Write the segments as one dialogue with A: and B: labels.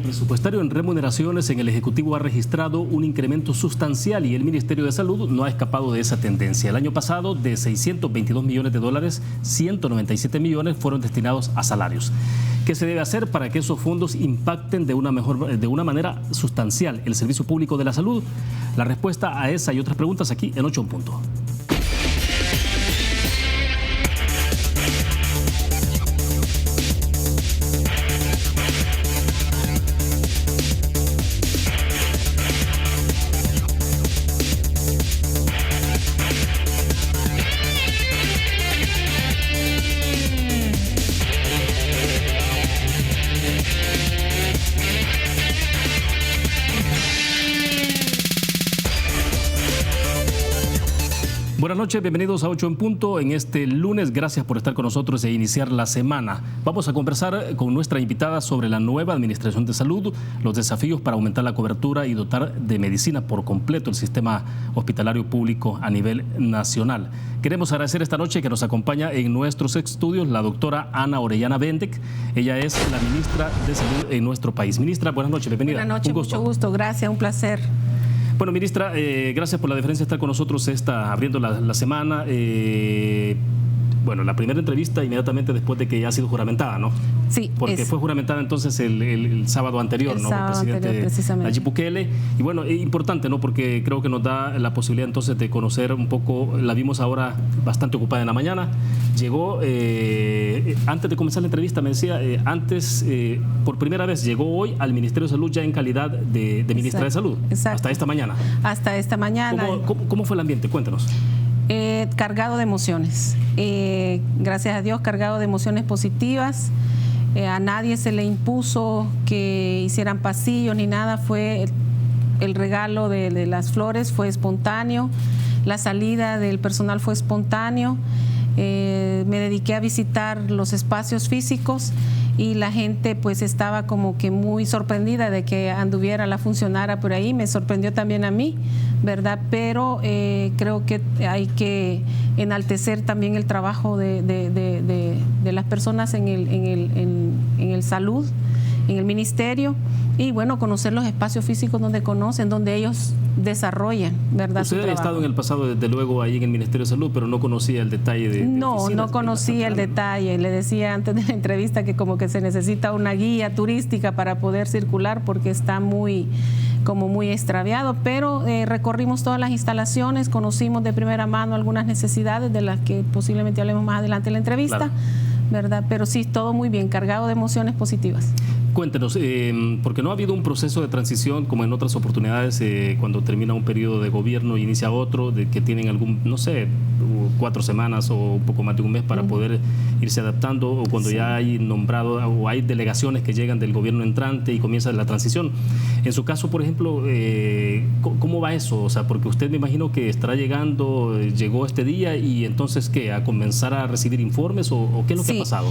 A: presupuestario en remuneraciones en el Ejecutivo ha registrado un incremento sustancial y el Ministerio de Salud no ha escapado de esa tendencia. El año pasado, de 622 millones de dólares, 197 millones fueron destinados a salarios. ¿Qué se debe hacer para que esos fondos impacten de una manera sustancial el servicio público de la salud? La respuesta a esa y otras preguntas aquí en 8 en Punto. Buenas noches, bienvenidos a 8 en Punto en este lunes. Gracias por estar con nosotros e iniciar la semana. Vamos a conversar con nuestra invitada sobre la nueva Administración de Salud, los desafíos para aumentar la cobertura y dotar de medicina por completo el sistema hospitalario público a nivel nacional. Queremos agradecer esta noche que nos acompaña en nuestros estudios la doctora Ana Orellana Bendec. Ella es la ministra de Salud en nuestro país. Ministra, buenas noches, bienvenida.
B: Buenas noches, mucho gusto, gracias, un placer.
A: Bueno, ministra, gracias por la deferencia de estar con nosotros abriendo la semana. Bueno, la primera entrevista inmediatamente después de que ya ha sido juramentada, ¿no?
B: Sí.
A: Porque fue juramentada entonces el sábado anterior, ¿no?
B: El presidente
A: Nayib Bukele. Y bueno, es importante, ¿no? Porque creo que nos da la posibilidad entonces de conocer un poco, la vimos ahora bastante ocupada en la mañana. Llegó, antes de comenzar la entrevista me decía, por primera vez llegó hoy al Ministerio de Salud ya en calidad de ministra de Salud.
B: Exacto.
A: Hasta esta mañana.
B: Hasta esta mañana.
A: ¿Cómo fue el ambiente? Cuéntanos.
B: Cargado de emociones, gracias a Dios, cargado de emociones positivas. A nadie se le impuso que hicieran pasillo ni nada, fue el regalo de las flores, fue espontáneo, la salida del personal fue espontáneo. Me dediqué a visitar los espacios físicos y la gente pues estaba como que muy sorprendida de que anduviera la funcionaria por ahí. Me sorprendió también a mí, ¿verdad? Pero creo que hay que enaltecer también el trabajo de las personas en el salud, en el ministerio, y bueno, conocer los espacios físicos donde ellos desarrollan, ¿verdad?
A: Usted había estado en el pasado, desde luego, ahí en el Ministerio de Salud, pero no conocía el detalle de
B: No conocía el detalle. Le decía antes de la entrevista que como que se necesita una guía turística para poder circular porque está muy extraviado, pero recorrimos todas las instalaciones, conocimos de primera mano algunas necesidades de las que posiblemente hablemos más adelante en la entrevista, claro, ¿verdad? Pero sí, todo muy bien, cargado de emociones positivas.
A: Cuéntenos, porque no ha habido un proceso de transición como en otras oportunidades, cuando termina un periodo de gobierno e inicia otro, de que tienen algún, no sé, 4 semanas o un poco más de un mes para poder irse adaptando, o cuando ya hay nombrado o hay delegaciones que llegan del gobierno entrante y comienza la transición. En su caso, por ejemplo, ¿cómo va eso? O sea, porque usted me imagino que estará llegó este día y entonces, ¿qué? ¿A comenzar a recibir informes o qué es lo que ha pasado?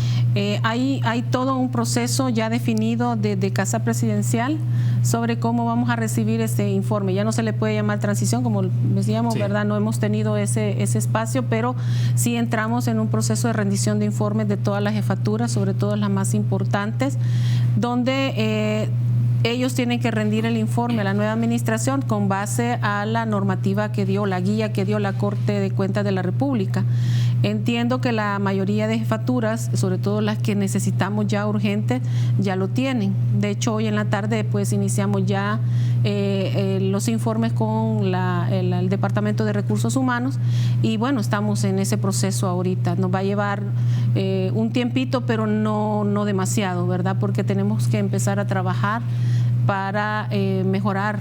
B: Hay todo un proceso ya definido de Casa Presidencial sobre cómo vamos a recibir ese informe. Ya no se le puede llamar transición, como decíamos, sí, ¿verdad? No hemos tenido ese espacio, pero sí entramos en un proceso de rendición de informes de todas las jefaturas, sobre todo las más importantes, donde ellos tienen que rendir el informe a la nueva administración con base a la normativa que dio, la guía que dio la Corte de Cuentas de la República. Entiendo que la mayoría de jefaturas, sobre todo las que necesitamos ya urgentes, ya lo tienen. De hecho, hoy en la tarde pues iniciamos ya los informes con el Departamento de Recursos Humanos y bueno, estamos en ese proceso ahorita. Nos va a llevar un tiempito, pero no demasiado, ¿verdad? Porque tenemos que empezar a trabajar para mejorar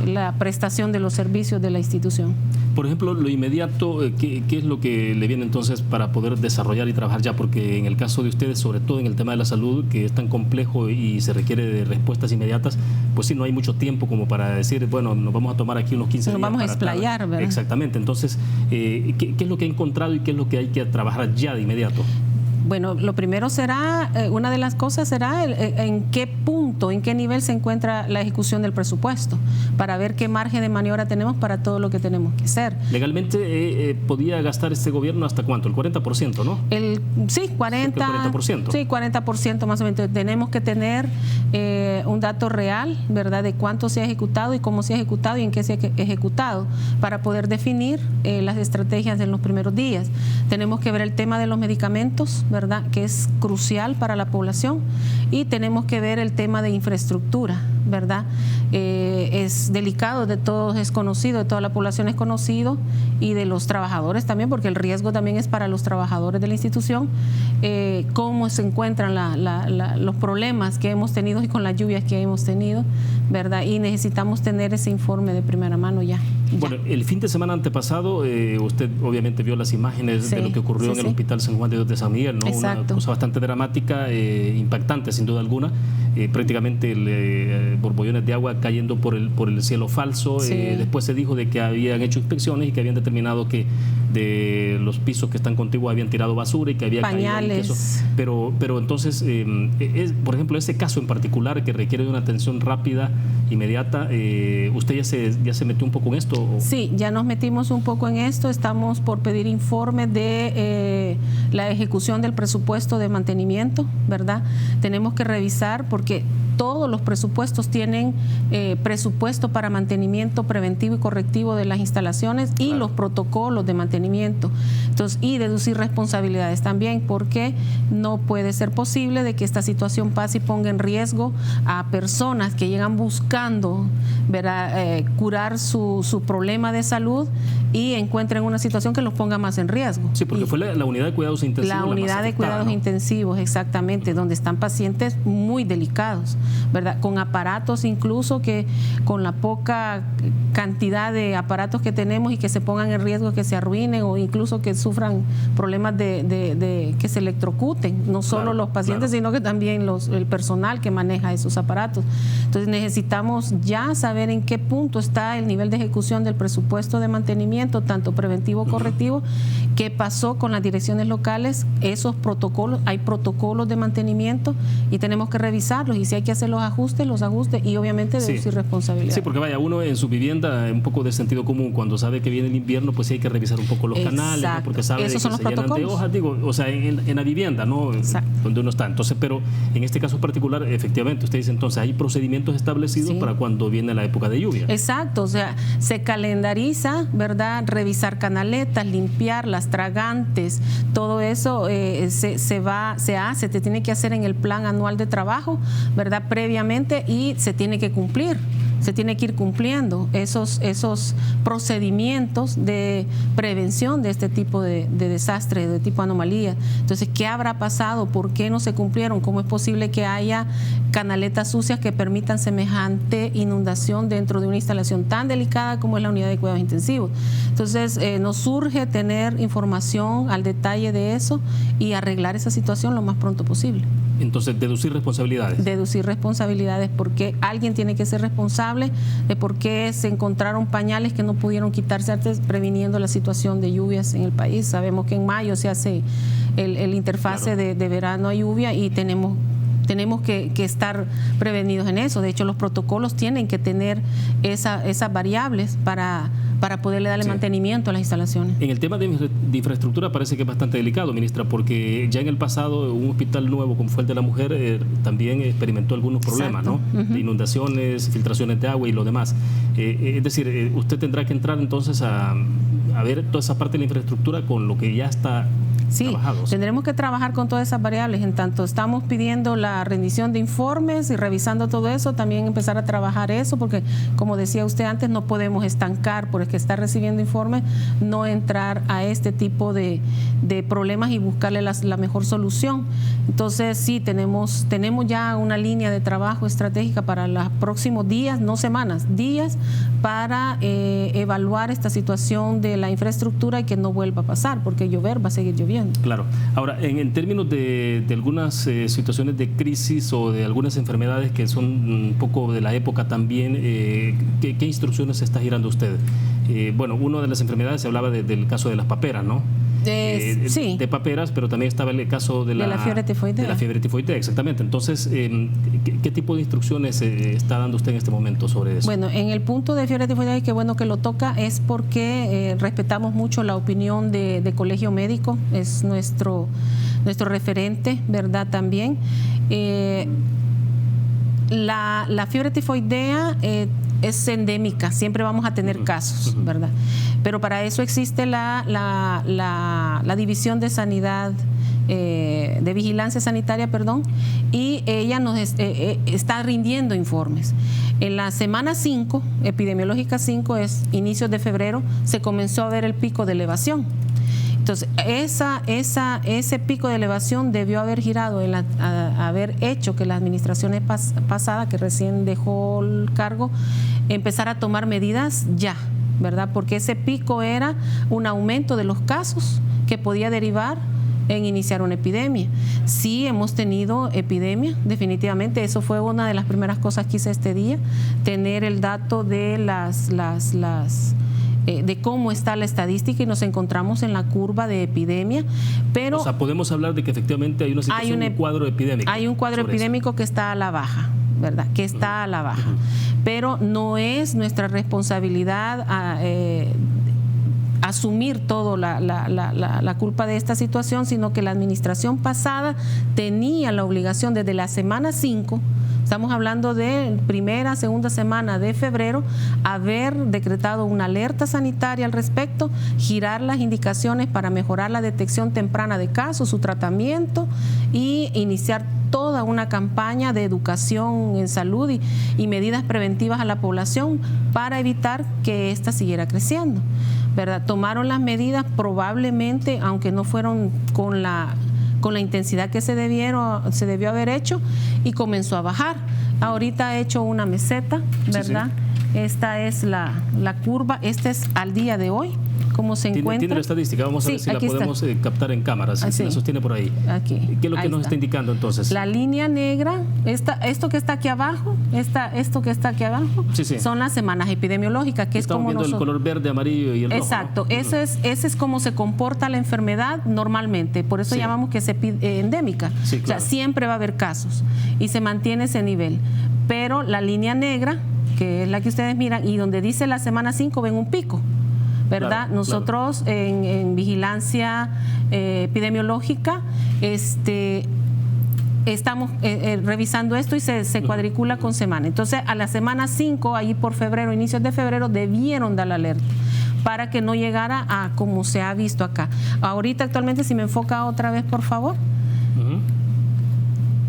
B: la prestación de los servicios de la institución.
A: Por ejemplo, lo inmediato, ¿qué es lo que le viene entonces para poder desarrollar y trabajar ya? Porque en el caso de ustedes, sobre todo en el tema de la salud, que es tan complejo y se requiere de respuestas inmediatas, pues sí, no hay mucho tiempo como para decir, bueno, nos vamos a tomar aquí unos 15 días.
B: Nos vamos a explayar, ¿verdad?
A: Exactamente. Entonces, ¿qué es lo que ha encontrado y qué es lo que hay que trabajar ya de inmediato?
B: Bueno, lo primero será, una de las cosas será en qué punto, en qué nivel se encuentra la ejecución del presupuesto, para ver qué margen de maniobra tenemos para todo lo que tenemos que hacer.
A: Legalmente podía gastar este gobierno hasta cuánto, el 40%, ¿no?
B: Sí, 40%. Sí, 40% más o menos. Tenemos que tener un dato real, ¿verdad?, de cuánto se ha ejecutado y cómo se ha ejecutado y en qué se ha ejecutado, para poder definir las estrategias en los primeros días. Tenemos que ver el tema de los medicamentos, ¿verdad?, que es crucial para la población, y tenemos que ver el tema de infraestructura, ¿verdad? Es delicado, de todos es conocido, de toda la población es conocido, y de los trabajadores también, porque el riesgo también es para los trabajadores de la institución, cómo se encuentran los problemas que hemos tenido y con las lluvias que hemos tenido, ¿verdad? Y necesitamos tener ese informe de primera mano ya.
A: Bueno, el fin de semana antepasado, usted obviamente vio las imágenes de lo que ocurrió en el Hospital San Juan de Dios de San Miguel, ¿no?
B: Exacto.
A: Una cosa bastante dramática, impactante sin duda alguna, prácticamente borbollones de agua cayendo por el cielo falso. Después se dijo de que habían hecho inspecciones y que habían determinado que de los pisos que están contiguos habían tirado basura y que había
B: pañales.
A: Pero entonces, por ejemplo, ese caso en particular que requiere de una atención rápida, inmediata, ¿usted ya se metió un poco en esto?
B: Sí, ya nos metimos un poco en esto. Estamos por pedir informe de la ejecución del presupuesto de mantenimiento, ¿verdad? Tenemos que revisar, porque todos los presupuestos tienen presupuesto para mantenimiento preventivo y correctivo de las instalaciones y los protocolos de mantenimiento. Entonces, y deducir responsabilidades también, porque no puede ser posible de que esta situación pase y ponga en riesgo a personas que llegan buscando, ¿verdad?, curar su problema de salud y encuentren una situación que los ponga más en riesgo.
A: Sí, porque fue la unidad de cuidados intensivos.
B: La unidad de cuidados intensivos, exactamente, donde están pacientes muy delicados, ¿verdad?, con aparatos incluso que con la poca cantidad de aparatos que tenemos y que se pongan en riesgo, que se arruinen o incluso que sufran problemas de que se electrocuten, no solo los pacientes, sino que también el personal que maneja esos aparatos. Entonces necesitamos ya saber en qué punto está el nivel de ejecución del presupuesto de mantenimiento, tanto preventivo como correctivo, qué pasó con las direcciones locales, esos protocolos, hay protocolos de mantenimiento y tenemos que revisarlos, y si hay que hacer los ajustes y obviamente deducir responsabilidad.
A: Sí, porque vaya, uno en su vivienda, un poco de sentido común, cuando sabe que viene el invierno, pues sí hay que revisar un poco los canales, ¿no? Porque sabe
B: esos
A: que
B: son los
A: se llenan de hojas, o sea, en la vivienda, ¿no? Donde uno está. Entonces, pero en este caso particular, efectivamente, usted dice, entonces hay procedimientos establecidos para cuando viene la época de lluvia.
B: Exacto, o sea, se calendariza, ¿verdad?, revisar canaletas, limpiar las tragantes, todo eso se tiene que hacer en el plan anual de trabajo, ¿verdad?, previamente, y se tiene que cumplir. Se tiene que ir cumpliendo esos procedimientos de prevención de este tipo de desastre, de tipo anomalía. Entonces, ¿qué habrá pasado? ¿Por qué no se cumplieron? ¿Cómo es posible que haya canaletas sucias que permitan semejante inundación dentro de una instalación tan delicada como es la unidad de cuidados intensivos? Entonces, nos surge tener información al detalle de eso y arreglar esa situación lo más pronto posible.
A: Entonces, deducir responsabilidades.
B: Deducir responsabilidades, porque alguien tiene que ser responsable de por qué se encontraron pañales que no pudieron quitarse antes, previniendo la situación de lluvias en el país. Sabemos que en mayo se hace el interfase de verano a lluvia y tenemos que estar prevenidos en eso. De hecho, los protocolos tienen que tener esas variables para poderle darle mantenimiento a las instalaciones. En
A: el tema de infraestructura parece que es bastante delicado, ministra, porque ya en el pasado un hospital nuevo como fue el de la mujer también experimentó algunos problemas, ¿no? De inundaciones, filtraciones de agua y lo demás. Es decir, usted tendrá que entrar entonces a ver toda esa parte de la infraestructura con lo que ya está trabajado.
B: Tendremos que trabajar con todas esas variables. En tanto estamos pidiendo la rendición de informes y revisando todo eso, también empezar a trabajar eso, porque como decía usted antes, no podemos estancar por el que está recibiendo informes, no entrar a este tipo de problemas y buscarle la mejor solución. Entonces sí, tenemos ya una línea de trabajo estratégica para los próximos días, no semanas, días, para evaluar esta situación de la infraestructura y que no vuelva a pasar, porque llover va a seguir lloviendo.
A: Claro. Ahora, en términos de algunas situaciones de crisis o de algunas enfermedades que son un poco de la época también, ¿qué instrucciones está girando usted? Bueno, una de las enfermedades se hablaba del caso de las paperas, ¿no?
B: Sí.
A: de paperas, pero también estaba el caso de la
B: fiebre tifoidea.
A: De la fiebre tifoidea, exactamente. Entonces, ¿qué tipo de instrucciones está dando usted en este momento sobre eso?
B: Bueno, en el punto de fiebre tifoidea, y qué bueno que lo toca, es porque respetamos mucho la opinión de Colegio Médico, es nuestro referente, ¿verdad? También. La fiebre tifoidea es endémica, siempre vamos a tener casos, ¿verdad? Pero para eso existe la División de Sanidad, de Vigilancia Sanitaria, perdón, y ella nos está rindiendo informes. En la semana 5, epidemiológica 5, es inicios de febrero, se comenzó a ver el pico de elevación. Entonces, ese pico de elevación debió haber girado, haber hecho que la administración pasada, que recién dejó el cargo, empezara a tomar medidas ya, ¿verdad? Porque ese pico era un aumento de los casos que podía derivar en iniciar una epidemia. Sí, hemos tenido epidemia, definitivamente. Eso fue una de las primeras cosas que hice este día, tener el dato de de cómo está la estadística, y nos encontramos en la curva de epidemia, pero...
A: O sea, podemos hablar de que efectivamente hay una situación, un cuadro epidémico.
B: Hay un cuadro epidémico que está a la baja, ¿verdad? Que está a la baja. Pero no es nuestra responsabilidad asumir toda la culpa de esta situación, sino que la administración pasada tenía la obligación desde la semana 5, estamos hablando de primera, segunda semana de febrero, haber decretado una alerta sanitaria al respecto, girar las indicaciones para mejorar la detección temprana de casos, su tratamiento, y iniciar toda una campaña de educación en salud y medidas preventivas a la población para evitar que ésta siguiera creciendo, ¿verdad? Tomaron las medidas probablemente, aunque no fueron con la intensidad que se debió haber hecho, y comenzó a bajar. Ahorita ha hecho una meseta, ¿verdad? Sí. Esta es la curva, este es al día de hoy, cómo se encuentra.
A: Tiene la estadística, vamos a ver si la podemos captar en cámara, si la sostiene por ahí.
B: Aquí.
A: ¿Qué es lo que nos está indicando entonces?
B: La línea negra, esto que está aquí abajo, son las semanas epidemiológicas, que
A: estamos
B: es como
A: viendo el color verde, amarillo y el rojo.
B: Exacto,
A: ¿no?
B: ese es como se comporta la enfermedad normalmente, por eso llamamos que es endémica.
A: Sí, claro.
B: O sea, siempre va a haber casos y se mantiene ese nivel. Pero la línea negra, que es la que ustedes miran, y donde dice la semana 5, ven un pico, ¿verdad? Claro, nosotros en vigilancia epidemiológica estamos revisando esto y se cuadricula con semana. Entonces, a la semana 5, ahí por febrero, inicios de febrero, debieron dar la alerta para que no llegara a como se ha visto acá. Ahorita actualmente, si me enfoca otra vez, por favor.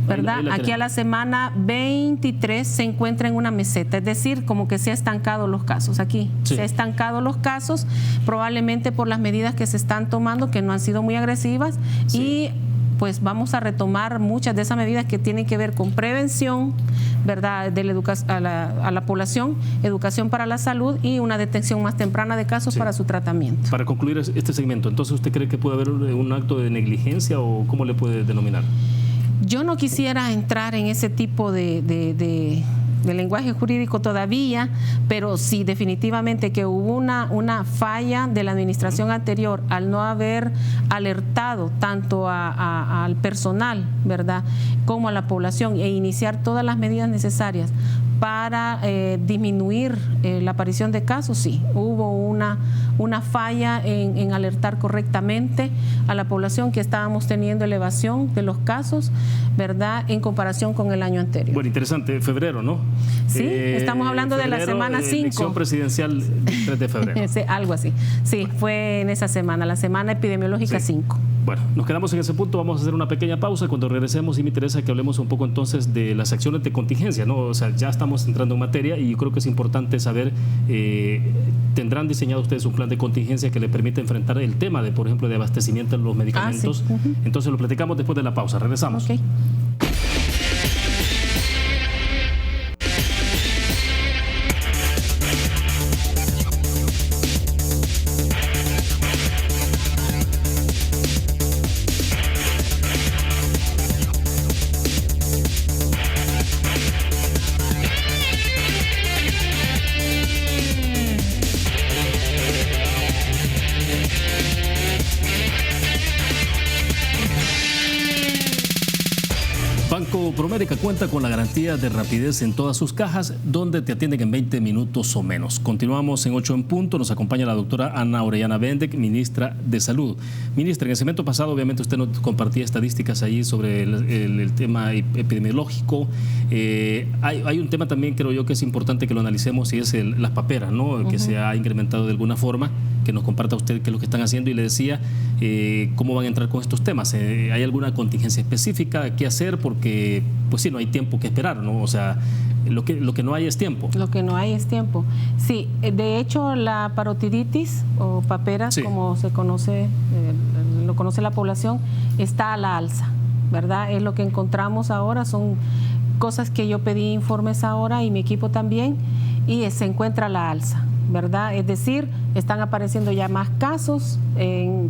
B: ¿Verdad? Aquí a la semana 23 se encuentra en una meseta, es decir, como que se ha estancado los casos. Aquí se ha estancado los casos, probablemente por las medidas que se están tomando, que no han sido muy agresivas, y pues vamos a retomar muchas de esas medidas que tienen que ver con prevención, ¿verdad?, de a la población, educación para la salud y una detección más temprana de casos para su tratamiento.
A: Para concluir este segmento, entonces, ¿usted cree que puede haber un acto de negligencia o cómo le puede denominar?
B: Yo no quisiera entrar en ese tipo de lenguaje jurídico todavía, pero sí definitivamente que hubo una falla de la administración anterior al no haber alertado tanto al personal, ¿verdad?, como a la población, e iniciar todas las medidas necesarias para disminuir la aparición de casos. Sí, hubo una falla en alertar correctamente a la población que estábamos teniendo elevación de los casos, ¿verdad?, en comparación con el año anterior.
A: Bueno, interesante, febrero, ¿no?
B: Sí, estamos hablando de la semana 5.
A: Elección presidencial del 3 de febrero.
B: Sí, algo así. Sí, fue en esa semana, la semana epidemiológica 5.
A: Bueno, nos quedamos en ese punto, vamos a hacer una pequeña pausa. Cuando regresemos, sí me interesa que hablemos un poco entonces de las acciones de contingencia, ¿no? O sea, ya estamos entrando en materia y yo creo que es importante saber, ¿tendrán diseñado ustedes un plan de contingencia que le permita enfrentar el tema de, por ejemplo, de abastecimiento de los medicamentos? Entonces lo platicamos después de la pausa. Regresamos.
B: Okay.
A: Banco Promérica cuenta con la garantía de rapidez en todas sus cajas, donde te atienden en 20 minutos o menos. Continuamos en 8 en punto. Nos acompaña la doctora Ana Orellana Bendec, ministra de Salud. Ministra, en el segmento pasado, obviamente, usted nos compartía estadísticas ahí sobre el tema epidemiológico. Hay un tema también, creo yo, que es importante que lo analicemos, y es las paperas, ¿no? Que se ha incrementado de alguna forma. Que nos comparta usted qué es lo que están haciendo, y le decía cómo van a entrar con estos temas. ¿Hay alguna contingencia específica? ¿Qué hacer? Porque, pues sí, no hay tiempo que esperar, ¿no? O sea, lo que no hay es tiempo. Lo que no hay es tiempo.
B: Sí, de hecho, la parotiditis o paperas, sí, como se conoce, lo conoce la población, está a la alza, ¿verdad? Es lo que encontramos ahora, son cosas que yo pedí informes ahora y mi equipo también, y se encuentra a la alza, ¿verdad? Es decir, están apareciendo ya más casos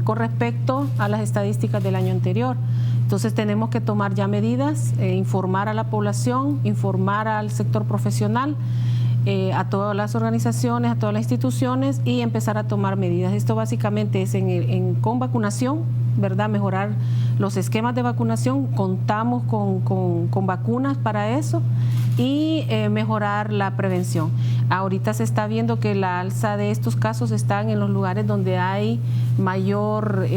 B: con respecto a las estadísticas del año anterior. Entonces tenemos que tomar ya medidas, informar a la población, informar al sector profesional, a todas las organizaciones, a todas las instituciones, y empezar a tomar medidas. Esto básicamente es con vacunación, ¿verdad? Mejorar los esquemas de vacunación, contamos con vacunas para eso, y mejorar la prevención. Ahorita se está viendo que la alza de estos casos están en los lugares donde hay mayor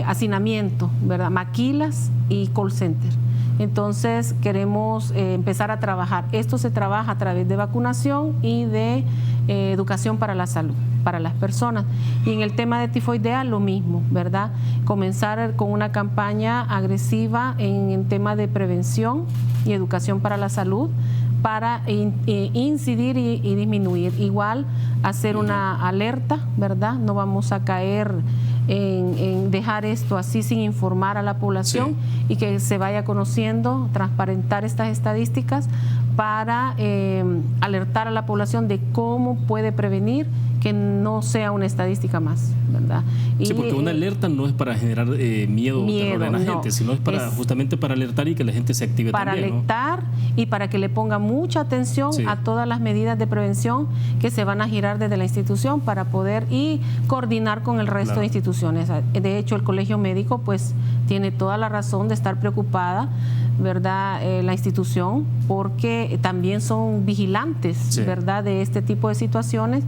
B: hacinamiento, ¿verdad? Maquilas y call center. Entonces queremos empezar a trabajar. Esto se trabaja a través de vacunación y de educación para la salud, para las personas. Y en el tema de tifoidea, lo mismo, ¿verdad? Comenzar con una campaña agresiva en el tema de prevención y educación para la salud, para incidir y disminuir. Igual hacer una alerta, ¿verdad? No vamos a caer en dejar esto así sin informar a la población, sí, y que se vaya conociendo, transparentar estas estadísticas para alertar a la población de cómo puede prevenir, que no sea una estadística más, ¿verdad?
A: Sí, porque una alerta no es para generar miedo o terror en la gente, sino es justamente para alertar y que la gente se active
B: para
A: también, ¿no?
B: Para alertar y para que le ponga mucha atención, sí, a todas las medidas de prevención que se van a girar desde la institución para poder coordinar con el resto, claro, de instituciones. De hecho, el Colegio Médico pues tiene toda la razón de estar preocupada, ¿verdad? La institución, porque también son vigilantes, sí, ¿verdad?, de este tipo de situaciones.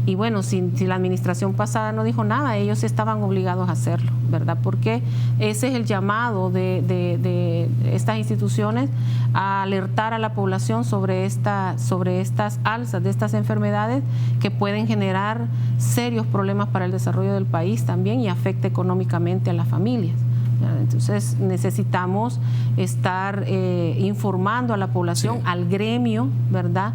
B: Y bueno, si la administración pasada no dijo nada, ellos estaban obligados a hacerlo, ¿verdad? Porque ese es el llamado de estas instituciones, a alertar a la población sobre estas alzas de estas enfermedades que pueden generar serios problemas para el desarrollo del país también, y afecta económicamente a las familias. Entonces necesitamos estar informando a la población, sí, al gremio, ¿verdad?,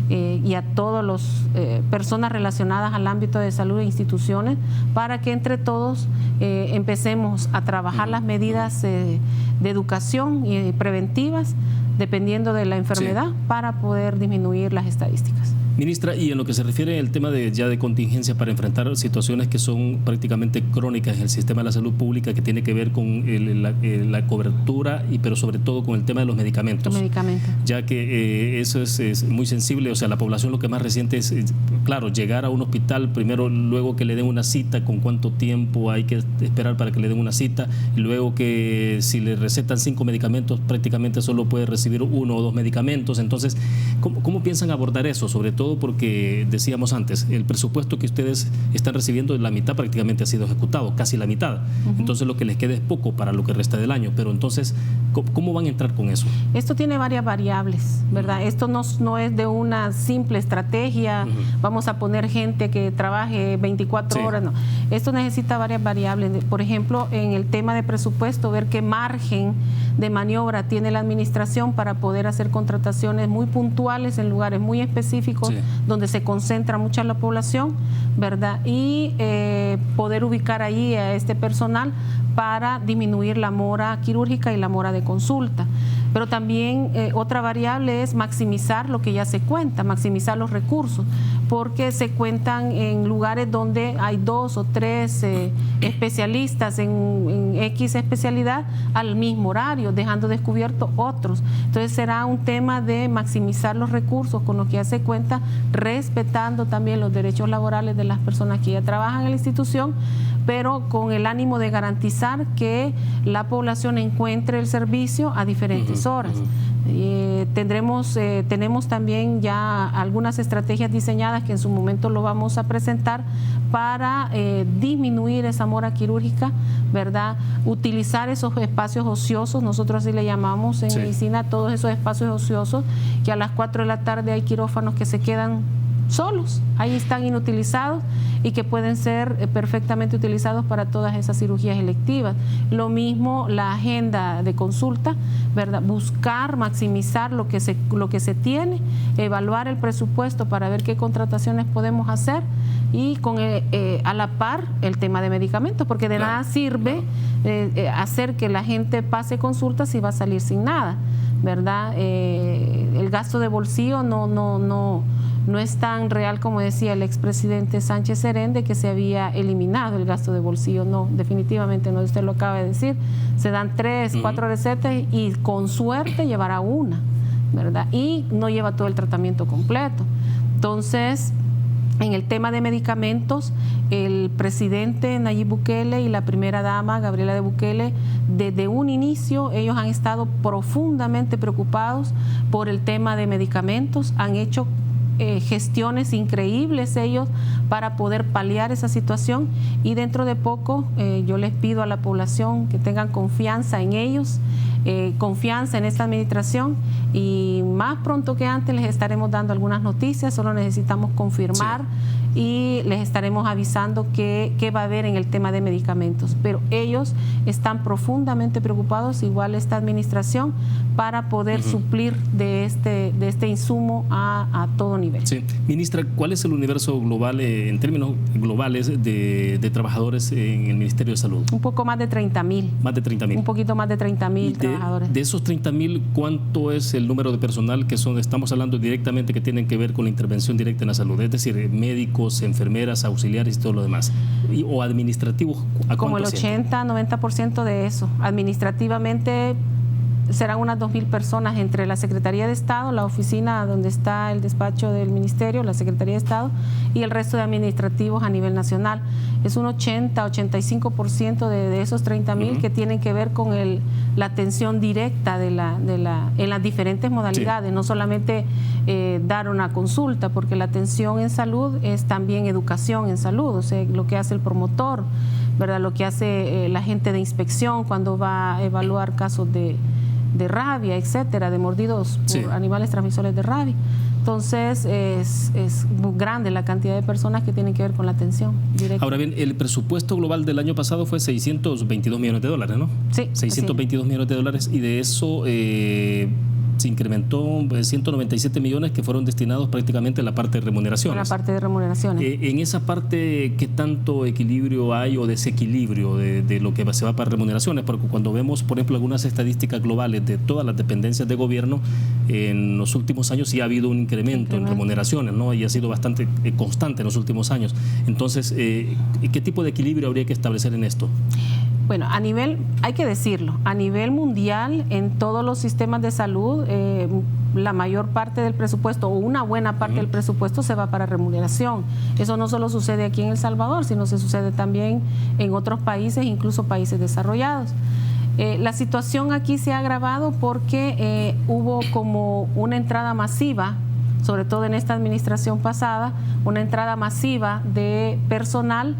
B: y a todas las personas relacionadas al ámbito de salud e instituciones, para que entre todos empecemos a trabajar las medidas de educación y preventivas, dependiendo de la enfermedad, sí, para poder disminuir las estadísticas.
A: Ministra, y en lo que se refiere al tema de contingencia para enfrentar situaciones que son prácticamente crónicas en el sistema de la salud pública, que tiene que ver con la cobertura, pero sobre todo con el tema de los medicamentos. Ya que eso es muy sensible. O sea, la población lo que más resiente es, claro, llegar a un hospital primero, luego que le den una cita, con cuánto tiempo hay que esperar para que le den una cita, y luego que si le recetan 5 medicamentos, prácticamente solo puede recibir 1 o 2 medicamentos. Entonces, ¿cómo piensan abordar eso? Sobre todo porque decíamos antes, el presupuesto que ustedes están recibiendo, la mitad prácticamente ha sido ejecutado, casi la mitad. Entonces lo que les queda es poco para lo que resta del año. Pero entonces, ¿cómo van a entrar con eso?
B: Esto tiene varias variables, ¿verdad? Esto no es de una simple estrategia, vamos a poner gente que trabaje 24 horas, no. Esto necesita varias variables. Por ejemplo, en el tema de presupuesto, ver qué margen de maniobra tiene la administración para poder hacer contrataciones muy puntuales en lugares muy específicos, sí, donde se concentra mucha la población, ¿verdad? Y poder ubicar ahí a este personal para disminuir la mora quirúrgica y la mora de consulta. Pero también otra variable es maximizar lo que ya se cuenta, maximizar los recursos, porque se cuentan en lugares donde hay 2 o 3 especialistas en X especialidad al mismo horario, dejando descubiertos otros. Entonces será un tema de maximizar los recursos con lo que ya se cuenta, respetando también los derechos laborales de las personas que ya trabajan en la institución, pero con el ánimo de garantizar garantizar que la población encuentre el servicio a diferentes horas. Tenemos también ya algunas estrategias diseñadas que en su momento lo vamos a presentar para disminuir esa mora quirúrgica, ¿verdad? Utilizar esos espacios ociosos, nosotros así le llamamos en medicina, todos esos espacios ociosos, que a las 4 de la tarde hay quirófanos que se quedan solos, ahí están inutilizados y que pueden ser perfectamente utilizados para todas esas cirugías electivas. Lo mismo la agenda de consulta, ¿verdad? Buscar maximizar lo que se tiene, evaluar el presupuesto para ver qué contrataciones podemos hacer y a la par el tema de medicamentos, porque de nada sirve hacer que la gente pase consultas si va a salir sin nada, ¿verdad? El gasto de bolsillo no es tan real como decía el expresidente Sánchez Serén, de que se había eliminado el gasto de bolsillo. No, definitivamente no, usted lo acaba de decir. Se dan 3, 4 recetas y con suerte llevará una, ¿verdad? Y no lleva todo el tratamiento completo. Entonces, en el tema de medicamentos, el presidente Nayib Bukele y la primera dama Gabriela de Bukele, desde un inicio ellos han estado profundamente preocupados por el tema de medicamentos, han hecho gestiones increíbles ellos para poder paliar esa situación y dentro de poco yo les pido a la población que tengan confianza en ellos, confianza en esta administración y más pronto que antes les estaremos dando algunas noticias, solo necesitamos confirmar y les estaremos avisando qué va a haber en el tema de medicamentos, pero ellos están profundamente preocupados, igual esta administración, para poder suplir de este insumo a todo nivel.
A: Sí. Ministra, ¿cuál es el universo global, en términos globales, de trabajadores en el Ministerio de Salud?
B: Un poco más de 30,000.
A: Más de 30,000.
B: Un poquito más de 30,000 trabajadores.
A: De esos 30,000, ¿cuánto es el número de personal que estamos hablando directamente que tienen que ver con la intervención directa en la salud? Es decir, médicos, enfermeras, auxiliares y todo lo demás. O administrativos, ¿a cuánto?
B: Como el 80-90% de eso. Administrativamente serán unas 2,000 personas entre la Secretaría de Estado, la oficina donde está el despacho del Ministerio, la Secretaría de Estado y el resto de administrativos a nivel nacional. Es un 80-85% de esos 30,000 que tienen que ver con la atención directa en las diferentes modalidades, no solamente dar una consulta, porque la atención en salud es también educación en salud, o sea, lo que hace el promotor, ¿verdad? Lo que hace la gente de inspección cuando va a evaluar casos de rabia, etcétera, de mordidos por animales transmisores de rabia. Entonces, es muy grande la cantidad de personas que tienen que ver con la atención directa.
A: Ahora bien, el presupuesto global del año pasado fue $622 millones, ¿no?
B: Sí.
A: 622 millones de dólares, y de eso se incrementó 197 millones que fueron destinados prácticamente a la parte de remuneraciones.
B: A la parte de remuneraciones.
A: En esa parte, ¿qué tanto equilibrio hay o desequilibrio de lo que se va para remuneraciones? Porque cuando vemos, por ejemplo, algunas estadísticas globales de todas las dependencias de gobierno, en los últimos años sí ha habido un incremento en remuneraciones, ¿no? Y ha sido bastante constante en los últimos años. Entonces, ¿qué tipo de equilibrio habría que establecer en esto?
B: Bueno, hay que decirlo, a nivel mundial, en todos los sistemas de salud, la mayor parte del presupuesto o una buena parte del presupuesto se va para remuneración. Eso no solo sucede aquí en El Salvador, sino se sucede también en otros países, incluso países desarrollados. La situación aquí se ha agravado porque hubo como una entrada masiva, sobre todo en esta administración pasada, una entrada masiva de personal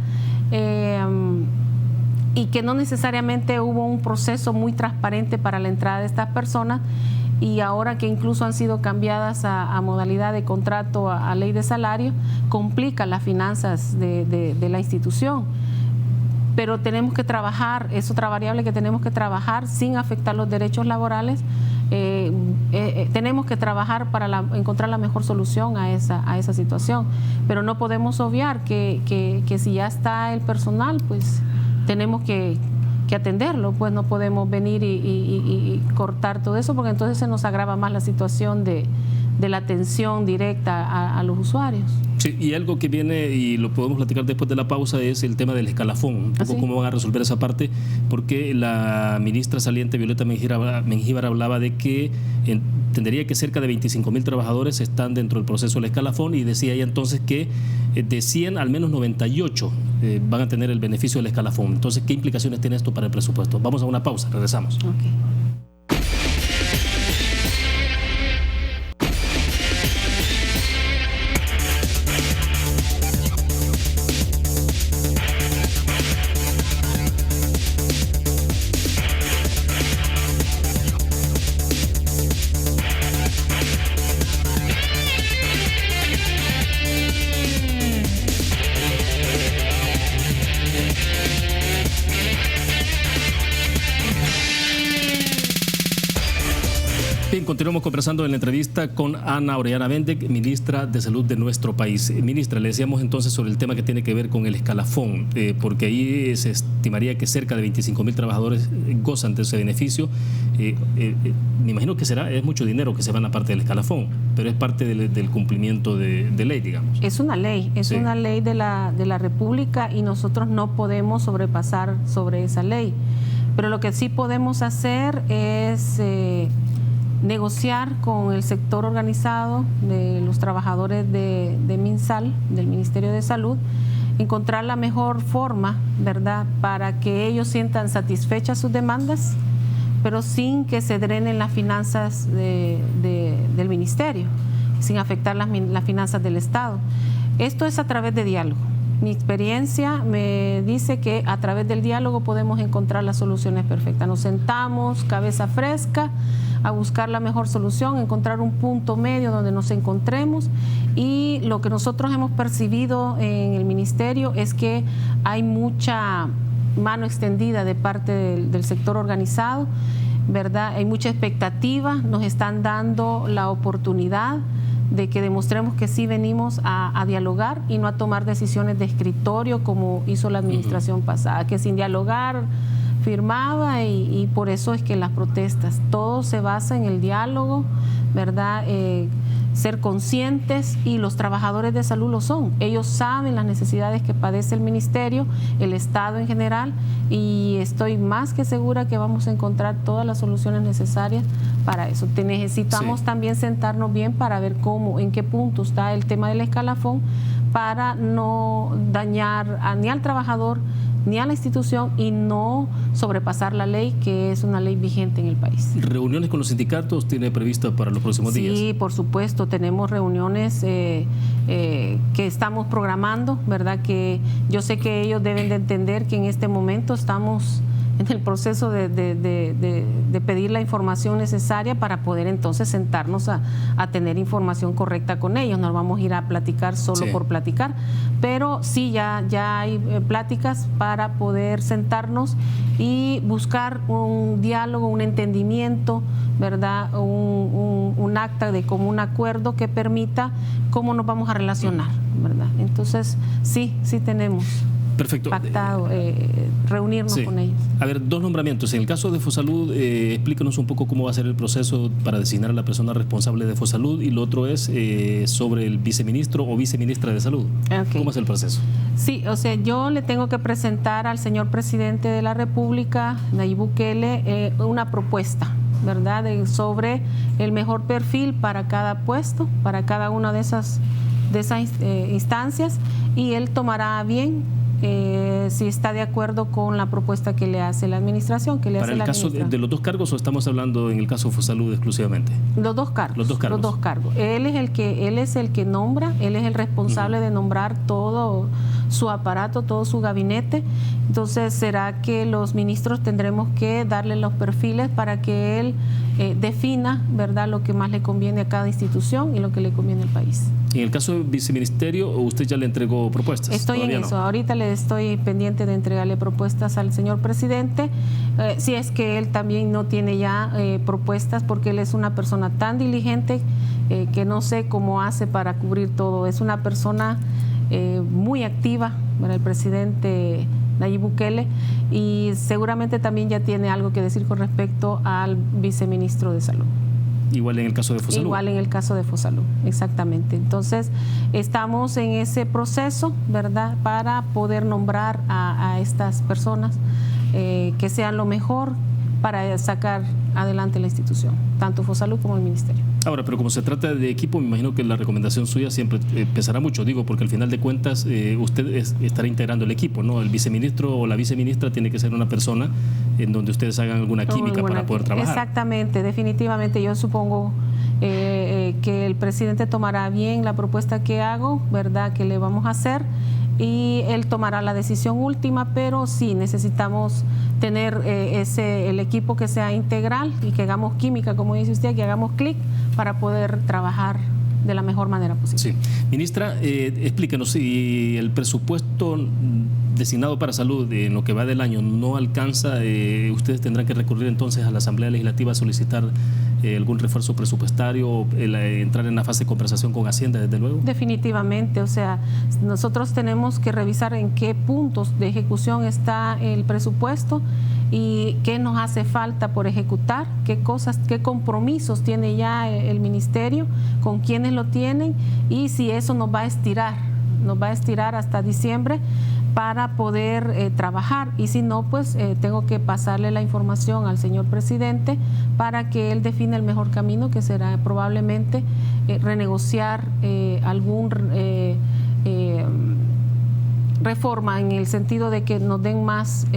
B: y que no necesariamente hubo un proceso muy transparente para la entrada de estas personas, y ahora que incluso han sido cambiadas a modalidad de contrato, a ley de salario, complica las finanzas de la institución. Pero tenemos que trabajar, es otra variable que tenemos que trabajar sin afectar los derechos laborales. Tenemos que trabajar para encontrar la mejor solución a esa situación, pero no podemos obviar que si ya está el personal, pues tenemos que atenderlo, pues no podemos venir y cortar todo eso, porque entonces se nos agrava más la situación de la atención directa a los usuarios.
A: Sí, y algo que viene, y lo podemos platicar después de la pausa, es el tema del escalafón, un poco cómo van a resolver esa parte, porque la ministra saliente Violeta Mengíbar hablaba de que entendería que cerca de 25,000 trabajadores están dentro del proceso del escalafón, y decía ella entonces que de 100 al menos 98 van a tener el beneficio del escalafón. Entonces, ¿qué implicaciones tiene esto para el presupuesto? Vamos a una pausa, regresamos.
B: Okay.
A: Bien, continuamos conversando en la entrevista con Ana Orellana Bendek, ministra de Salud de nuestro país. Ministra, le decíamos entonces sobre el tema que tiene que ver con el escalafón, porque ahí se estimaría que cerca de 25.000 trabajadores gozan de ese beneficio. Me imagino que es mucho dinero que se van a parte del escalafón, pero es parte del cumplimiento de ley, digamos.
B: Es una ley, es una ley de la República y nosotros no podemos sobrepasar sobre esa ley. Pero lo que sí podemos hacer es negociar con el sector organizado de los trabajadores de MinSal, del Ministerio de Salud, encontrar la mejor forma, ¿verdad?, para que ellos sientan satisfechas sus demandas, pero sin que se drenen las finanzas del Ministerio, sin afectar las finanzas del Estado. Esto es a través de diálogo. Mi experiencia me dice que a través del diálogo podemos encontrar las soluciones perfectas. Nos sentamos, cabeza fresca, a buscar la mejor solución, encontrar un punto medio donde nos encontremos, y lo que nosotros hemos percibido en el Ministerio es que hay mucha mano extendida de parte del sector organizado, ¿verdad? Hay mucha expectativa, nos están dando la oportunidad de que demostremos que sí venimos a dialogar y no a tomar decisiones de escritorio como hizo la administración pasada, que sin dialogar firmaba, y por eso es que las protestas, todo se basa en el diálogo, ¿verdad? Ser conscientes, y los trabajadores de salud lo son. Ellos saben las necesidades que padece el Ministerio, el Estado en general, y estoy más que segura que vamos a encontrar todas las soluciones necesarias para eso. Necesitamos también sentarnos bien para ver en qué punto está el tema del escalafón, para no dañar ni al trabajador ni a la institución y no sobrepasar la ley, que es una ley vigente en el país.
A: ¿Reuniones con los sindicatos tiene previstas para los próximos días?
B: Sí, por supuesto, tenemos reuniones que estamos programando, ¿verdad? Que yo sé que ellos deben de entender que en este momento estamos en el proceso de pedir la información necesaria para poder entonces sentarnos a tener información correcta con ellos. No vamos a ir a platicar solo por platicar, pero sí ya hay pláticas para poder sentarnos y buscar un diálogo, un entendimiento, ¿verdad? Un acta de común acuerdo que permita cómo nos vamos a relacionar, ¿verdad? Entonces sí tenemos pactado reunirnos con ellos.
A: A ver, dos nombramientos. En el caso de Fosalud, explícanos un poco cómo va a ser el proceso para designar a la persona responsable de Fosalud, y lo otro es sobre el viceministro o viceministra de Salud. Okay. ¿Cómo es el proceso?
B: Sí, o sea, yo le tengo que presentar al señor presidente de la República, Nayib Bukele, una propuesta, ¿verdad?, sobre el mejor perfil para cada puesto, para cada una de esas instancias, y él tomará bien si está de acuerdo con la propuesta que le hace la administración, que le hace la
A: administración. ¿Para el caso de los dos cargos o estamos hablando en el caso de Fosalud exclusivamente?
B: Los dos cargos. Los dos cargos. Él es el que nombra, él es el responsable de nombrar todo su aparato, todo su gabinete. Entonces, será que los ministros tendremos que darle los perfiles para que él defina, ¿verdad?, lo que más le conviene a cada institución y lo que le conviene al país.
A: En el caso del viceministerio, ¿usted ya le entregó propuestas?
B: Estoy en eso. Ahorita le estoy pendiente de entregarle propuestas al señor presidente, si es que él también no tiene ya propuestas, porque él es una persona tan diligente que no sé cómo hace para cubrir todo. Es una persona muy activa, bueno, el presidente Nayib Bukele, y seguramente también ya tiene algo que decir con respecto al viceministro de Salud.
A: Igual en el caso de Fosalud.
B: Igual en el caso de Fosalud, exactamente. Entonces, estamos en ese proceso, ¿verdad?, para poder nombrar a estas personas que sean lo mejor para sacar adelante la institución, tanto Fosalud como el Ministerio.
A: Ahora, pero como se trata de equipo, me imagino que la recomendación suya siempre pesará mucho, digo, porque al final de cuentas usted estará integrando el equipo, ¿no? El viceministro o la viceministra tiene que ser una persona en donde ustedes hagan alguna química para poder trabajar.
B: Exactamente, definitivamente. Yo supongo que el presidente tomará bien la propuesta que hago, ¿verdad?, que le vamos a hacer, y él tomará la decisión última, pero sí necesitamos tener el equipo que sea integral y que hagamos química, como dice usted, que hagamos clic para poder trabajar de la mejor manera posible.
A: Sí. Ministra, explíquenos, si el presupuesto designado para salud en lo que va del año no alcanza, ustedes tendrán que recurrir entonces a la Asamblea Legislativa a solicitar algún refuerzo presupuestario, entrar en la fase de conversación con Hacienda, desde luego.
B: Definitivamente, o sea, nosotros tenemos que revisar en qué puntos de ejecución está el presupuesto y qué nos hace falta por ejecutar, qué cosas, qué compromisos tiene ya el ministerio, con quiénes lo tienen, y si eso nos va a estirar hasta diciembre para poder trabajar, y si no, pues tengo que pasarle la información al señor presidente para que él define el mejor camino, que será probablemente renegociar algún reforma, en el sentido de que nos den más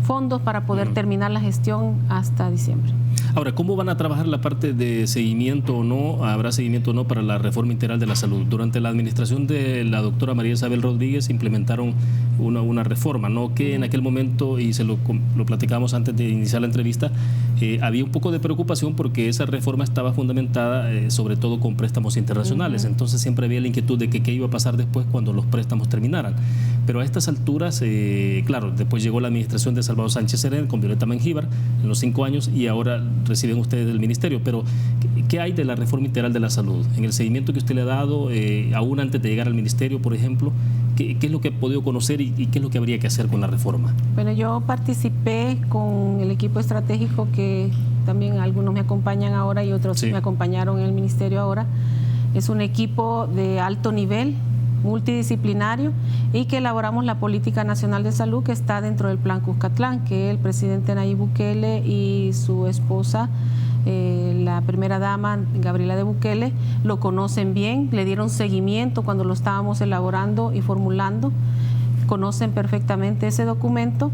B: fondos para poder terminar la gestión hasta diciembre.
A: Ahora, ¿cómo van a trabajar la parte de seguimiento o no? ¿Habrá seguimiento o no para la reforma integral de la salud? Durante la administración de la doctora María Isabel Rodríguez implementaron una reforma, ¿no? Que en aquel momento, y se lo platicábamos antes de iniciar la entrevista, había un poco de preocupación porque esa reforma estaba fundamentada sobre todo con préstamos internacionales. Entonces siempre había la inquietud de que qué iba a pasar después cuando los préstamos terminaran. Pero a estas alturas, claro, después llegó la administración de Salvador Sánchez Serén con Violeta Mengíbar en los 5 años, y ahora reciben ustedes del ministerio. Pero ¿qué hay de la reforma integral de la salud? En el seguimiento que usted le ha dado, aún antes de llegar al ministerio, por ejemplo, ¿qué es lo que ha podido conocer y qué es lo que habría que hacer con la reforma?
B: Bueno, yo participé con el equipo estratégico, que también algunos me acompañan ahora y otros me acompañaron en el ministerio ahora. Es un equipo de alto nivel, multidisciplinario, y que elaboramos la Política Nacional de Salud, que está dentro del Plan Cuscatlán, que el presidente Nayib Bukele y su esposa, la primera dama Gabriela de Bukele, lo conocen bien, le dieron seguimiento cuando lo estábamos elaborando y formulando, conocen perfectamente ese documento.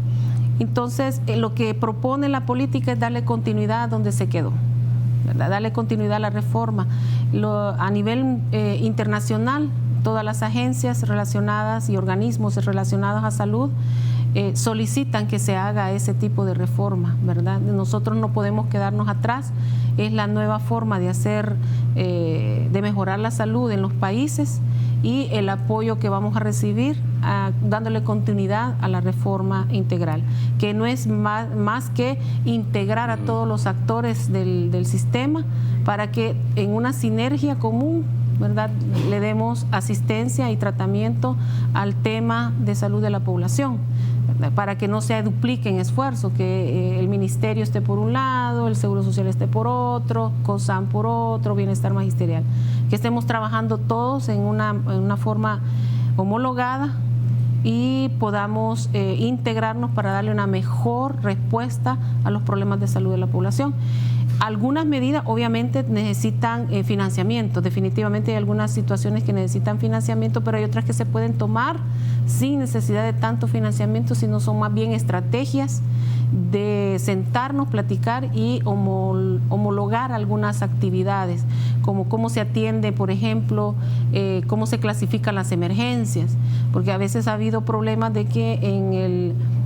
B: Entonces, lo que propone la política es darle continuidad a donde se quedó, ¿verdad? Darle continuidad a la reforma. A nivel internacional, todas las agencias relacionadas y organismos relacionados a salud solicitan que se haga ese tipo de reforma, ¿verdad? Nosotros no podemos quedarnos atrás. Es la nueva forma de hacer, de mejorar la salud en los países, y el apoyo que vamos a recibir dándole continuidad a la reforma integral, que no es más que integrar a todos los actores del sistema para que en una sinergia común, ¿verdad?, le demos asistencia y tratamiento al tema de salud de la población, ¿verdad?, para que no se dupliquen esfuerzos, que el ministerio esté por un lado, el Seguro Social esté por otro, COSAM por otro, Bienestar Magisterial, que estemos trabajando todos en una forma homologada y podamos integrarnos para darle una mejor respuesta a los problemas de salud de la población. Algunas medidas obviamente necesitan financiamiento, definitivamente hay algunas situaciones que necesitan financiamiento, pero hay otras que se pueden tomar sin necesidad de tanto financiamiento, sino son más bien estrategias de sentarnos, platicar y homologar algunas actividades, como cómo se atiende, por ejemplo, cómo se clasifican las emergencias, porque a veces ha habido problemas de que en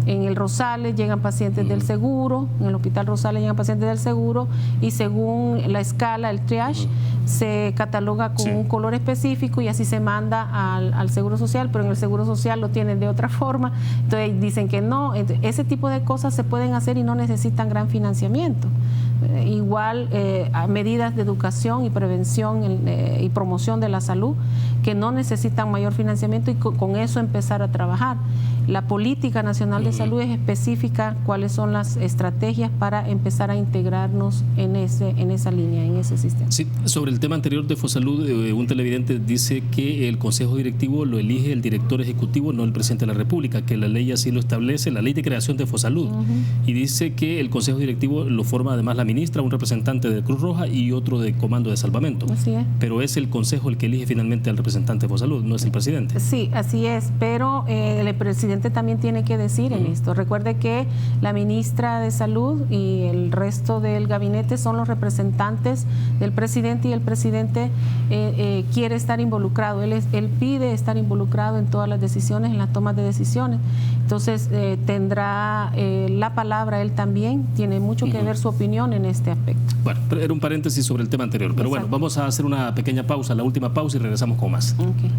B: el Rosales llegan pacientes del seguro, en el Hospital Rosales llegan pacientes del seguro, y según la escala, el triage, se cataloga con un color específico y así se manda al Seguro Social, pero en el Seguro Social lo tienen de otra forma, entonces dicen que no. Ese tipo de cosas se pueden hacer y no necesitan gran financiamiento. Igual a medidas de educación y prevención y promoción de la salud que no necesitan mayor financiamiento, y con eso empezar a trabajar. La Política Nacional de Salud es específica cuáles son las estrategias para empezar a integrarnos en esa línea, en ese sistema.
A: Sí, sobre el tema anterior de Fosalud, un televidente dice que el Consejo Directivo lo elige el director ejecutivo, no el presidente de la República, que la ley así lo establece, la ley de creación de Fosalud. Y dice que el Consejo Directivo lo forma además la ministra, un representante de Cruz Roja y otro de Comando de Salvamento.
B: Así es.
A: Pero es el Consejo el que elige finalmente al representante de Fosalud, no es el presidente.
B: Sí, así es, pero el presidente también tiene que decir en esto. Recuerde que la ministra de Salud y el resto del gabinete son los representantes del presidente, y el presidente quiere estar involucrado. Él pide estar involucrado en todas las decisiones, en las tomas de decisiones. Entonces tendrá la palabra él también, tiene mucho que ver su opinión en este aspecto.
A: Bueno, era un paréntesis sobre el tema anterior, pero bueno, vamos a hacer una pequeña pausa, la última pausa, y regresamos con más.
B: Okay.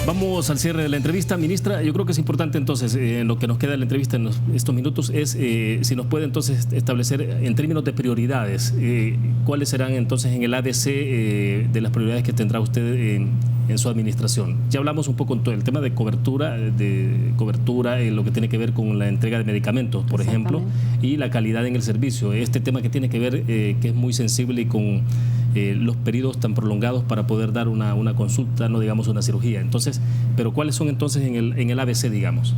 A: Vamos al cierre de la entrevista. Ministra, yo creo que es importante entonces, en lo que nos queda de la entrevista en estos minutos, es si nos puede entonces establecer en términos de prioridades, cuáles serán entonces en el ADC de las prioridades que tendrá usted en su administración. Ya hablamos un poco en todo el tema de cobertura, lo que tiene que ver con la entrega de medicamentos, por ejemplo, y la calidad en el servicio. Este tema que tiene que ver, que es muy sensible y con los periodos tan prolongados para poder dar una consulta, no digamos una cirugía. Entonces, pero ¿cuáles son entonces en el ABC, digamos?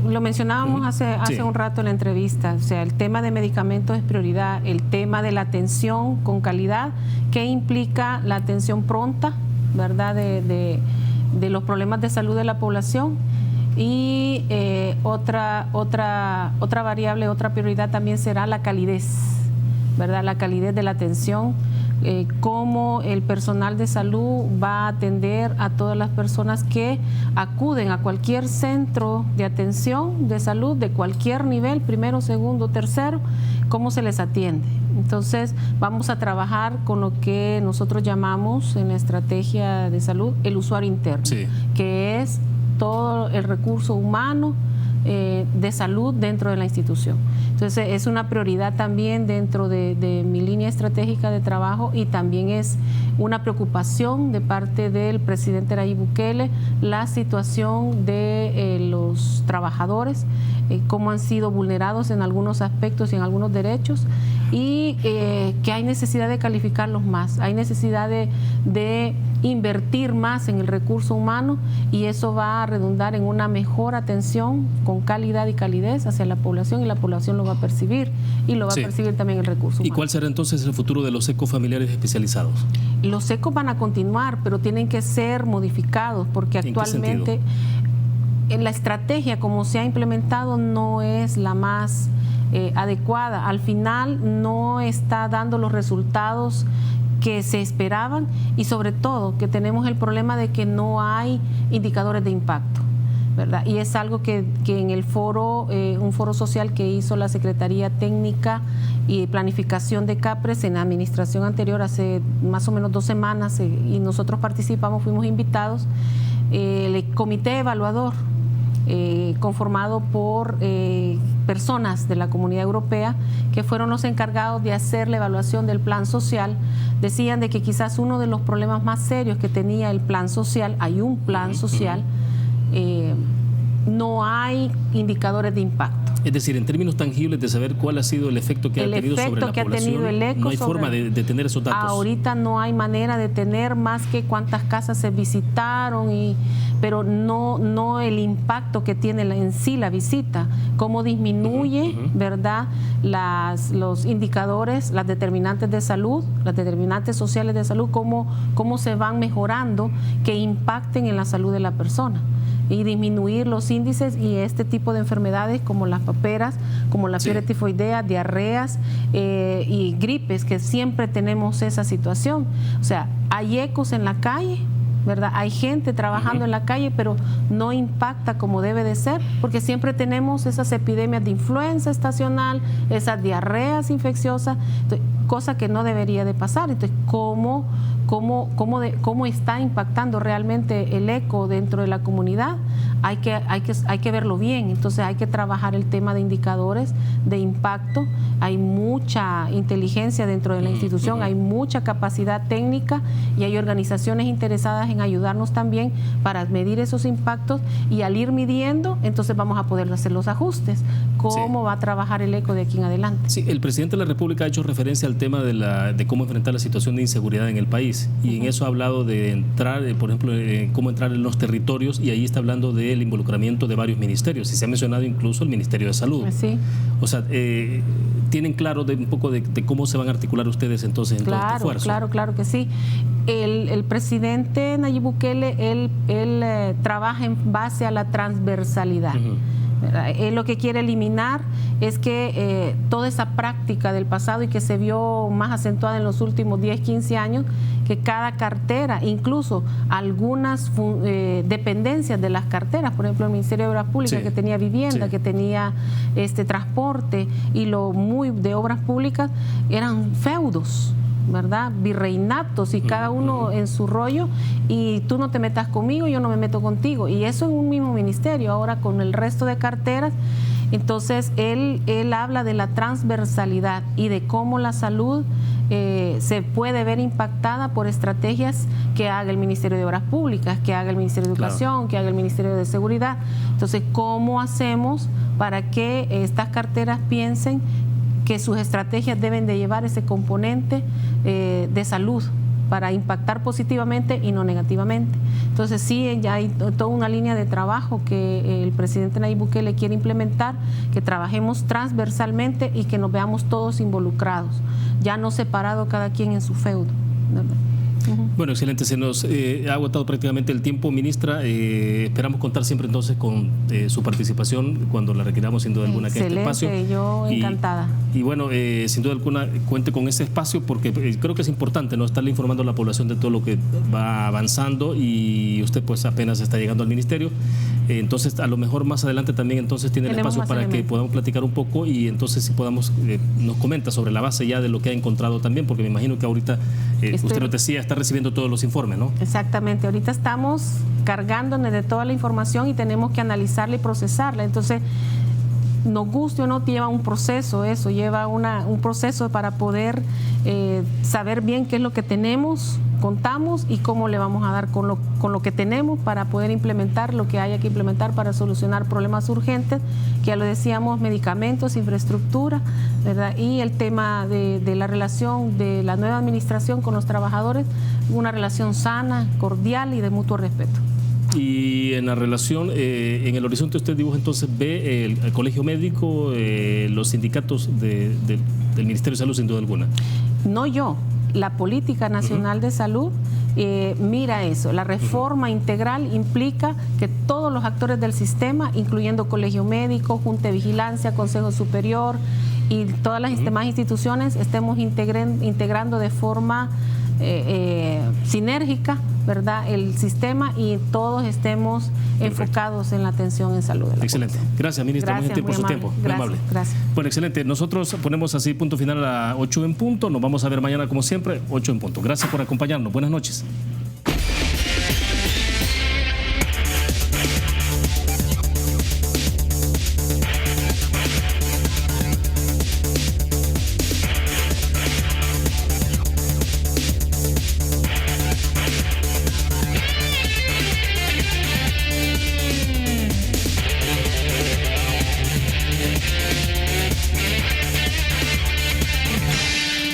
B: Lo mencionábamos hace un rato en la entrevista, o sea, el tema de medicamentos es prioridad, el tema de la atención con calidad, que implica la atención pronta, ¿verdad?, de los problemas de salud de la población. Y otra variable, otra prioridad también será la calidez, ¿verdad?, la calidez de la atención, cómo el personal de salud va a atender a todas las personas que acuden a cualquier centro de atención de salud de cualquier nivel, primero, segundo, tercero, cómo se les atiende. Entonces vamos a trabajar con lo que nosotros llamamos en la estrategia de salud el usuario interno, que es todo el recurso humano de salud dentro de la institución. Entonces es una prioridad también dentro de mi línea estratégica de trabajo, y también es una preocupación de parte del presidente Nayib Bukele la situación de los trabajadores, cómo han sido vulnerados en algunos aspectos y en algunos derechos, y que hay necesidad de calificarlos más, hay necesidad de invertir más en el recurso humano, y eso va a redundar en una mejor atención con calidad y calidez hacia la población, y la población lo va a percibir, y lo va a percibir también el recurso humano.
A: ¿Y cuál será entonces el futuro de los ECO familiares especializados?
B: Los ECO van a continuar, pero tienen que ser modificados, porque actualmente en la estrategia como se ha implementado no es la más adecuada. Al final no está dando los resultados que se esperaban, y sobre todo que tenemos el problema de que no hay indicadores de impacto, ¿verdad? Y es algo que en el foro, un foro social que hizo la Secretaría Técnica y Planificación de CAPRES en la administración anterior, hace más o menos 2 semanas, y nosotros participamos, fuimos invitados, el comité evaluador conformado por personas de la Comunidad Europea, que fueron los encargados de hacer la evaluación del plan social, decían de que quizás uno de los problemas más serios que tenía el plan social, hay un plan social, no hay indicadores de impacto.
A: Es decir, en términos tangibles de saber cuál ha sido el efecto que ha tenido sobre la población, no hay forma de tener esos datos.
B: Ahorita no hay manera de tener más que cuántas casas se visitaron, pero no el impacto que tiene en sí la visita, cómo disminuye, ¿verdad?, los indicadores, las determinantes de salud, las determinantes sociales de salud, cómo se van mejorando, que impacten en la salud de la persona, y disminuir los índices y este tipo de enfermedades como las paperas, como la fiebre tifoidea, diarreas y gripes, que siempre tenemos esa situación. O sea, hay ecos en la calle, ¿verdad? Hay gente trabajando en la calle, pero no impacta como debe de ser, porque siempre tenemos esas epidemias de influenza estacional, esas diarreas infecciosas, cosa que no debería de pasar. Entonces, ¿cómo está impactando realmente el eco dentro de la comunidad? Hay que verlo bien. Entonces hay que trabajar el tema de indicadores de impacto. Hay mucha inteligencia dentro de la institución, hay mucha capacidad técnica y hay organizaciones interesadas en ayudarnos también para medir esos impactos, y al ir midiendo, entonces vamos a poder hacer los ajustes. ¿Cómo va a trabajar el eco de aquí en adelante?
A: Sí, el presidente de la República ha hecho referencia al tema de cómo enfrentar la situación de inseguridad en el país, y en eso ha hablado de entrar, por ejemplo, cómo entrar en los territorios, y ahí está hablando del involucramiento de varios ministerios, y se ha mencionado incluso el Ministerio de Salud.
B: Sí.
A: O sea, tienen claro un poco de cómo se van a articular ustedes entonces en todo este esfuerzo.
B: Claro que sí. El presidente Nayib Bukele, él trabaja en base a la transversalidad. Él lo que quiere eliminar es que toda esa práctica del pasado, y que se vio más acentuada en los últimos 10, 15 años, que cada cartera, incluso algunas dependencias de las carteras, por ejemplo el Ministerio de Obras Públicas, que tenía vivienda, que tenía transporte, y lo muy de obras públicas, eran feudos, ¿verdad? Virreinatos, y cada uno en su rollo, y tú no te metas conmigo, yo no me meto contigo, y eso en un mismo ministerio. Ahora con el resto de carteras, entonces él habla de la transversalidad y de cómo la salud se puede ver impactada por estrategias que haga el Ministerio de Obras Públicas, que haga el Ministerio de Educación, que haga el Ministerio de Seguridad. Entonces, ¿cómo hacemos para que estas carteras piensen que sus estrategias deben de llevar ese componente de salud para impactar positivamente y no negativamente? Entonces sí, ya hay toda una línea de trabajo que el presidente Nayib Bukele quiere implementar, que trabajemos transversalmente y que nos veamos todos involucrados, ya no separados cada quien en su feudo, ¿verdad?
A: Bueno, excelente. Se nos ha agotado prácticamente el tiempo, ministra. Esperamos contar siempre entonces con su participación cuando la requiramos, sin duda alguna, que este espacio.
B: Yo encantada.
A: Y bueno, sin duda alguna, cuente con ese espacio, porque creo que es importante, ¿no?, estarle informando a la población de todo lo que va avanzando, y usted pues apenas está llegando al ministerio. Entonces, a lo mejor más adelante también entonces tiene el espacio para que podamos platicar un poco, y entonces si podamos, nos comenta sobre la base ya de lo que ha encontrado también, porque me imagino que ahorita, usted nos decía, está recibiendo todos los informes, ¿no? Exactamente,
B: ahorita estamos cargándonos de toda la información y tenemos que analizarla y procesarla. Entonces, nos guste o no, lleva un proceso, eso lleva un proceso para poder saber bien qué es lo que tenemos, contamos, y cómo le vamos a dar con lo que tenemos para poder implementar lo que haya que implementar para solucionar problemas urgentes, que ya lo decíamos, medicamentos, infraestructura, ¿verdad? Y el tema de la relación de la nueva administración con los trabajadores, una relación sana, cordial y de mutuo respeto.
A: Y en la relación, en el horizonte usted dibuja, entonces ve el colegio médico, los sindicatos del Ministerio de Salud, sin duda alguna.
B: No yo, la Política Nacional de Salud mira eso. La reforma integral implica que todos los actores del sistema, incluyendo colegio médico, Junta de Vigilancia, Consejo Superior y todas las demás instituciones, estemos integrando de forma sinérgica, ¿verdad?, el sistema, y todos estemos enfocados en la atención en salud de la
A: Excelente.
B: población.
A: Gracias, ministra,
B: Gracias,
A: por su tiempo. Muy amable.
B: Gracias.
A: Bueno, excelente. Nosotros ponemos así punto final a las 8 en punto. Nos vamos a ver mañana como siempre, 8 en punto. Gracias por acompañarnos. Buenas noches.